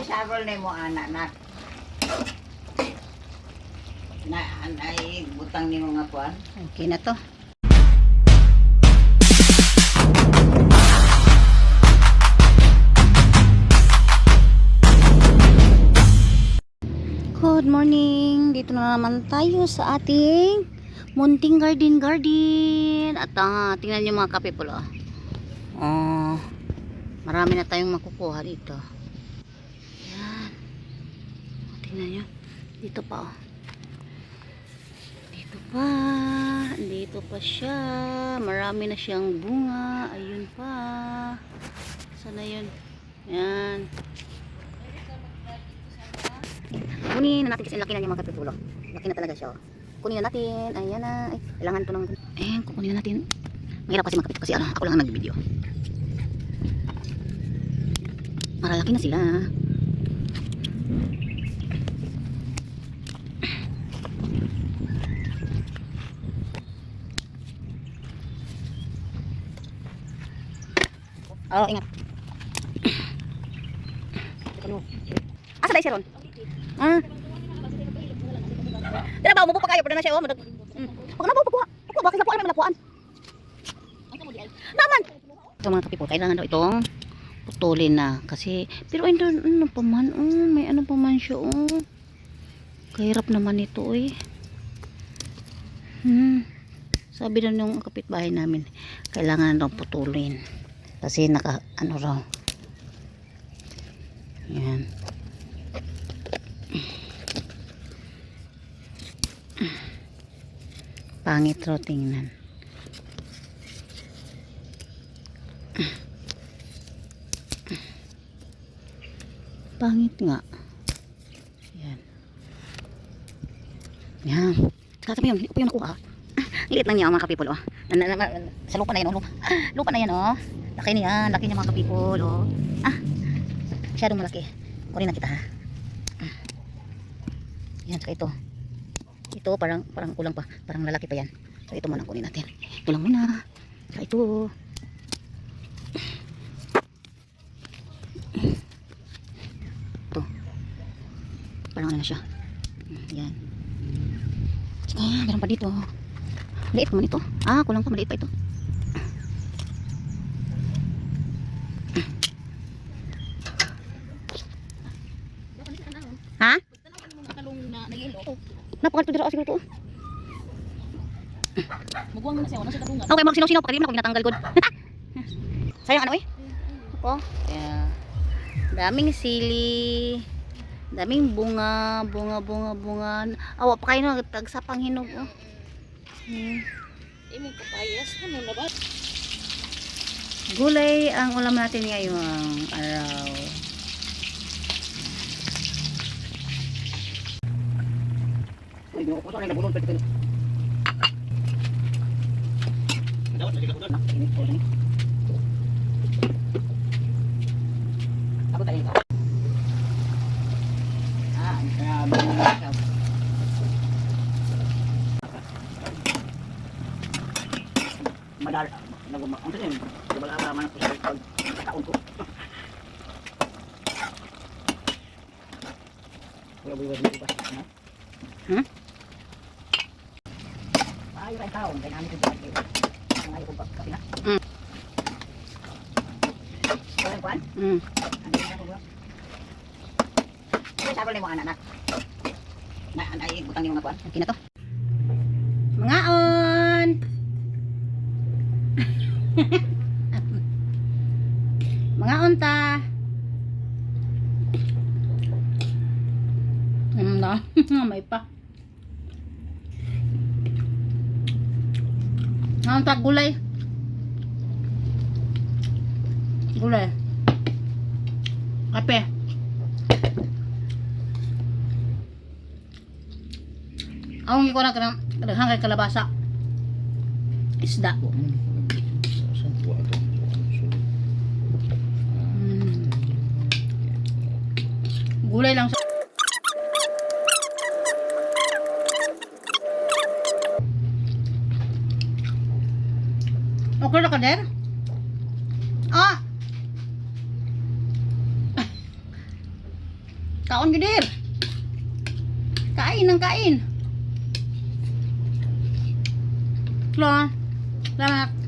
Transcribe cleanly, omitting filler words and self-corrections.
sabol na mo anak na ay butang ni mga kuan. Okay na to. Good morning. Dito na naman tayo sa ating munting garden. At tingnan niyo mga kape pula. Marami na tayong makukuha dito. Yan. Tingnan niyo. Dito pa oh. Dito pa siya. Marami na siyang bunga. Ayun pa. Sana yun? Yan. Kunin na natin kasi laki na yung mga kapipulo. Laki na talaga siya. Oh. Kunin na natin. Ayan na. Ay, kailangan to ng... Ayan, kukunin na natin. Mahirap kasi mga kapipulo kasi ako lang ang nag-video. Maralaki na sila. Oh, ingat. Asa tayo si Ron? Tira ba, umupo pa kayo. Pwede na siya. Huwag na po, pagkuha. Bakit napuan? May napuan. Naman! Ito mga kapipo, kailangan daw itong putulin na. Kasi, pero ano pa man, may ano pa man siya. Kahirap naman ito eh. Sabi daw yung kapitbahay namin, kailangan daw putulin. Kasi ano raw. Yan. Pangit raw tingnan. Pangit nga. Yan. Yan. Kata mo yun. Upo yung nakuha. Liit lang niya mga kapipol. Sa lupa na yan. Lupa na yan. Laki niya. Laki niya mga kapipol. Masyadong malaki. Kunin na kita ha. Yan. Saka ito. Ito parang kulang pa. Parang lalaki pa yan. So ito muna kunin natin. Ito lang muna. Saka ito. Ito. Parang ano na siya. Yan. Saka meron pa dito. Liit naman ito. Kulang pa. Maliit pa ito. Ha? Napakal to dira siguro to. Magwang na siya, wala siya kadungan. Okay, magsinaw-sinaw pa kaya natanggal gud. Sayang ano eh. Opo. Yeah. Daming sili. Daming bunga. Awa pa kayo no tagsapang hinog oh. Imo kapayas ano na ba? Gulay ang ulam natin ngayong araw. Ako lagi kabulon na. Ako tayo. Madal. Ang sanin. Wala pa man ako sa taon ko. Wala buwan dito pa. Ay, ay taon kay namin ko dito. Ang ayo ko pa kapila. Kuan kuan? Sabol na mo anak. Na ay butang ni mga kuan. Okay na to. Mga on. Mga onta. Na, may pa. Ang tag gulay. Kape. Ang ko na kanang hangay kalabasa. Isda. Gulay lang sa okay na ka der? Kaon gidir. Kain ng kain. Lo. Salamat.